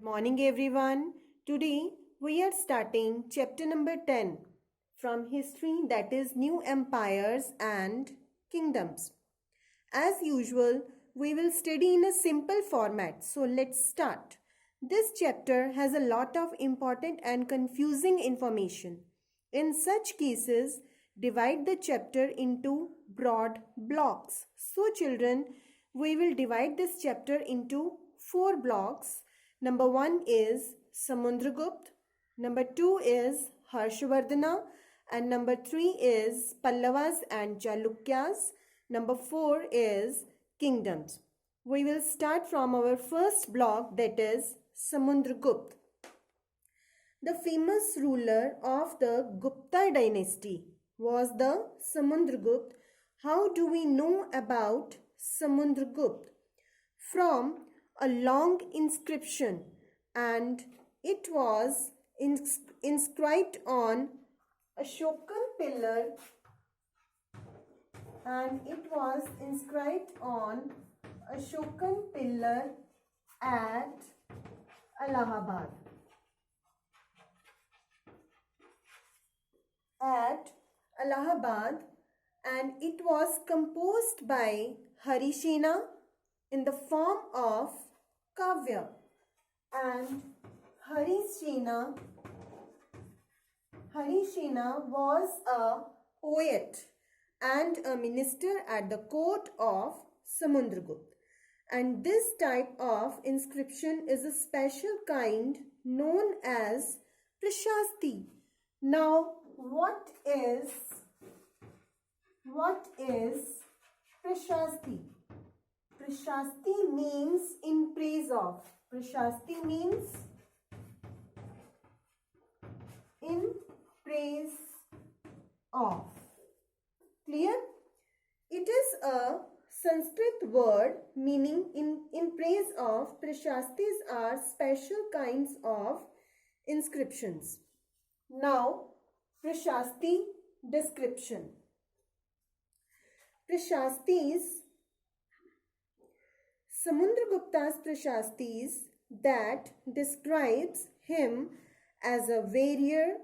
Morning everyone. Today we are starting chapter number 10 from history, that is New Empires and Kingdoms. As usual, we will study in a simple format. So let's start. This chapter has a lot of important and confusing information. In such cases, divide the chapter into broad blocks. So children, we will divide this chapter into 4 blocks. Number 1 is Samundragupta, number 2 is Harshavardhana, and number 3 is Pallavas and Chalukyas. Number 4 is Kingdoms. We will start from our first block, that is Samundragupta. The famous ruler of the Gupta dynasty was the Samundragupta. How do we know about Samundragupta? From a long inscription, and it was inscribed on Ashokan pillar, at Allahabad. And it was composed by Harisena in the form of Kavya. And Harisena was a poet and a minister at the court of Samundragupta. And this type of inscription is a special kind known as Prashasti. Now, what is Prashasti? Prashasti means in praise of. Prashasti means in praise of. Clear? It is a Sanskrit word meaning in praise of. Prashastis are special kinds of inscriptions. Now, Prashasti description. Prashastis, Samundragupta's Prashastis that describes him as a warrior,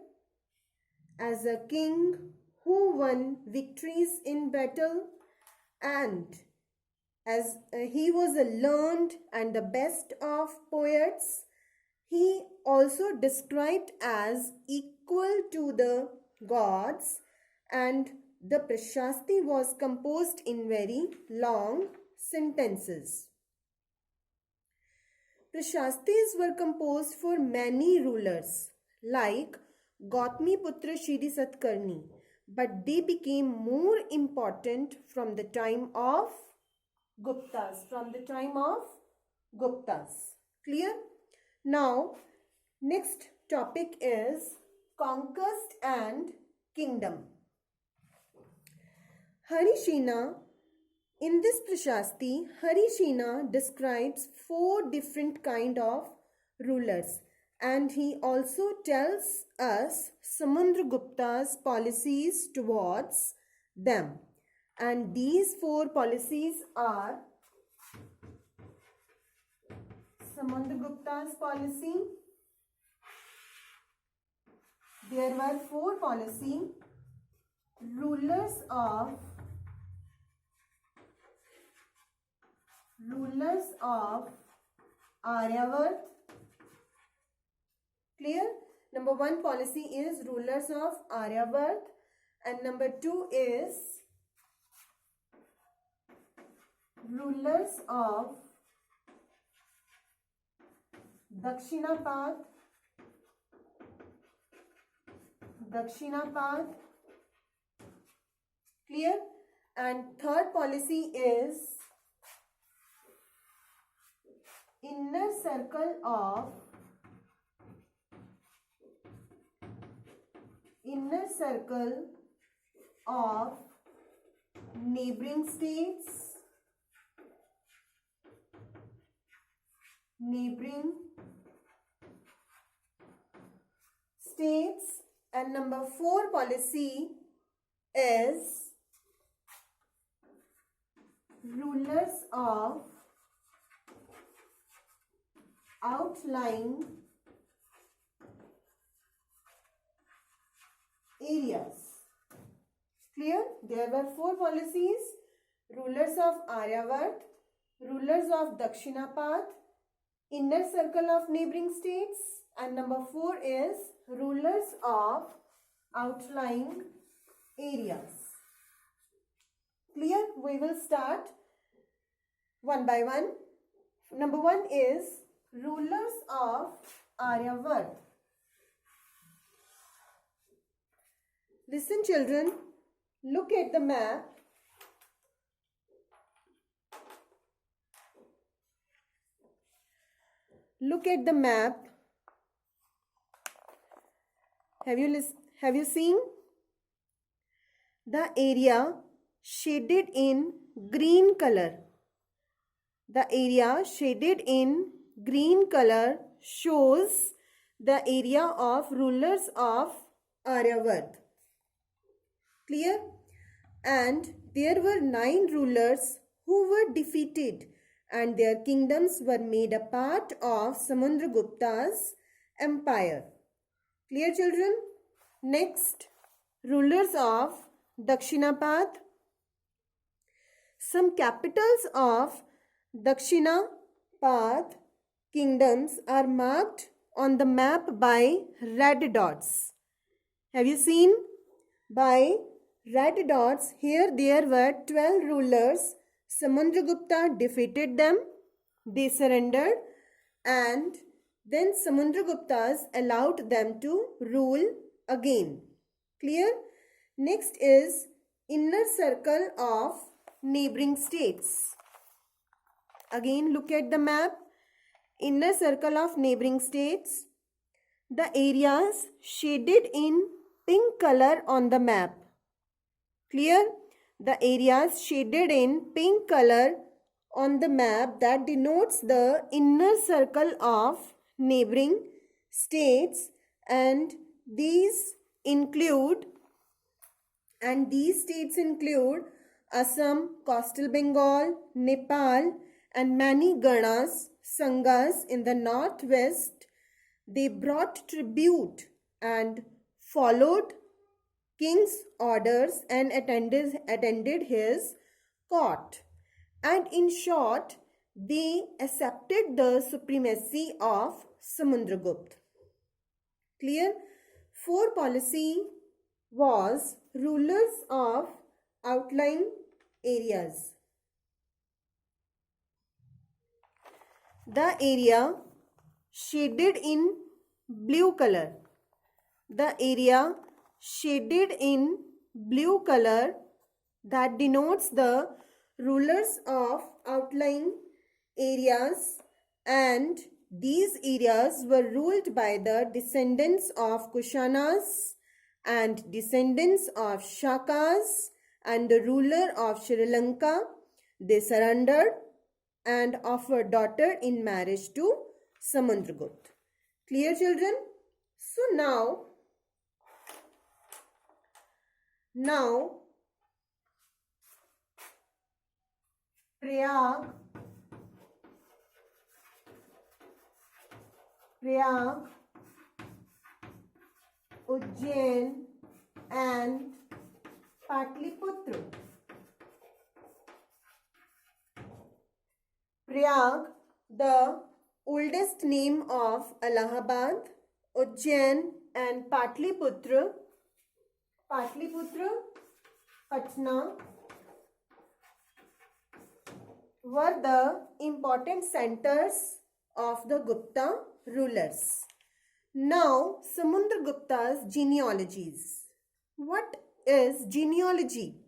as a king who won victories in battle, and as he was a learned and the best of poets. He also described as equal to the gods, and the Prashasti was composed in very long sentences. Prashastis were composed for many rulers like Gautamiputra Shri Satkarni, but they became more important from the time of Guptas. Clear? Now, next topic is conquest and kingdom. Harisena, in this Prashasti, Harisena describes 4 different kind of rulers, and he also tells us Samundragupta's policies towards them. And these 4 policies are Samundragupta's policy. There were 4 policies. Rulers of Aryavart. Clear? Number 1 policy is rulers of Aryavart, and number 2 is rulers of Dakshinapad. Clear? And third policy is inner circle of neighboring states, and number 4 policy is rulers of outlying areas. Clear? There were 4 policies: rulers of Aryavart, rulers of Dakshinapat, inner circle of neighboring states, and number 4 is rulers of outlying areas. Clear? We will start one by one. Number 1 is rulers of Aryavart. Listen, children, look at the map. Look at the map. Have you seen the area shaded in green color? The area shaded in green color shows the area of rulers of Aryavart. Clear? And there were 9 rulers who were defeated, and their kingdoms were made a part of Samundragupta's empire. Clear, children? Next, rulers of Dakshinapat. Some capitals of Dakshinapat kingdoms are marked on the map by red dots. Have you seen? By red dots, here there were 12 rulers. Samundragupta defeated them. They surrendered, and then Samundraguptas allowed them to rule again. Clear? Next is inner circle of neighboring states. Again, look at the map. Inner circle of neighboring states. The areas shaded in pink color on the map. Clear? The areas shaded in pink color on the map that denotes the inner circle of neighboring states, and these states include Assam, Coastal Bengal, Nepal, and many Ganas, Sanghas in the northwest. They brought tribute and followed king's orders and attended his court. And in short, they accepted the supremacy of Samundragupta. Clear? 4 policy was rulers of outlying areas. The area shaded in blue color. The area shaded in blue color that denotes the rulers of outlying areas, and these areas were ruled by the descendants of Kushanas and descendants of Shakas and the ruler of Sri Lanka. They surrendered and offered daughter in marriage to Samundragupta. Clear, children? So now Prayag, Ujjain and Patliputra. Prayag, the oldest name of Allahabad, Ujjain and Patliputra, Patna, were the important centers of the Gupta rulers. Now, Samundragupta's genealogies. What is genealogy?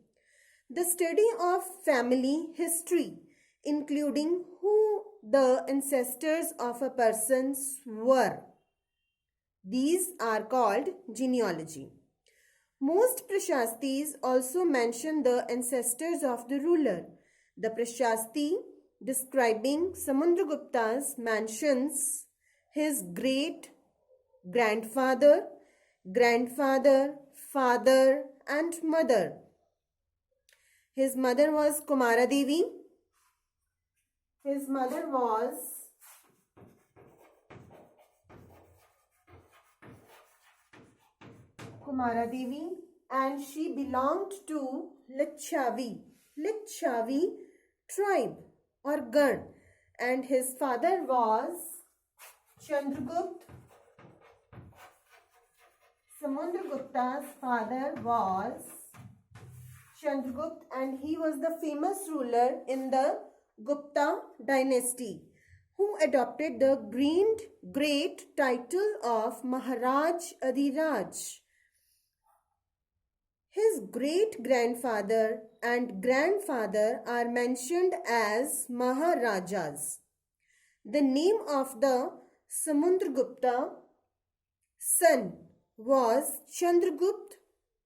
The study of family history, including who the ancestors of a person were. These are called genealogy. Most Prashastis also mention the ancestors of the ruler. The Prashasti describing Samundragupta's mentions his great-grandfather, grandfather, father and mother. His mother was Kumara Devi. His mother was Kumara Devi, and she belonged to Lichavi tribe or Gan, and his father was Chandragupta. Samudragupta's father was Chandragupta, and he was the famous ruler in the Gupta dynasty who adopted the great title of Maharaj Adhiraj. His great-grandfather and grandfather are mentioned as Maharajas. The name of the Samudragupta son was Chandragupta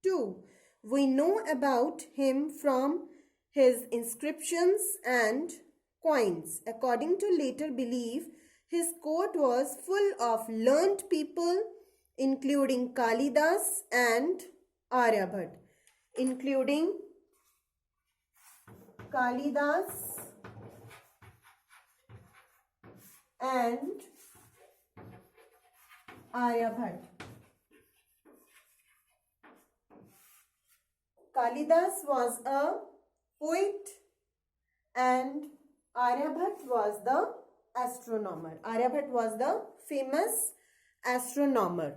too. We know about him from his inscriptions and coins. According to later belief, his court was full of learned people, including Kalidas and Aryabhat. Including Kalidas and Aryabhat. Kalidas was a poet and Aryabhat was the astronomer. Aryabhat was the famous astronomer.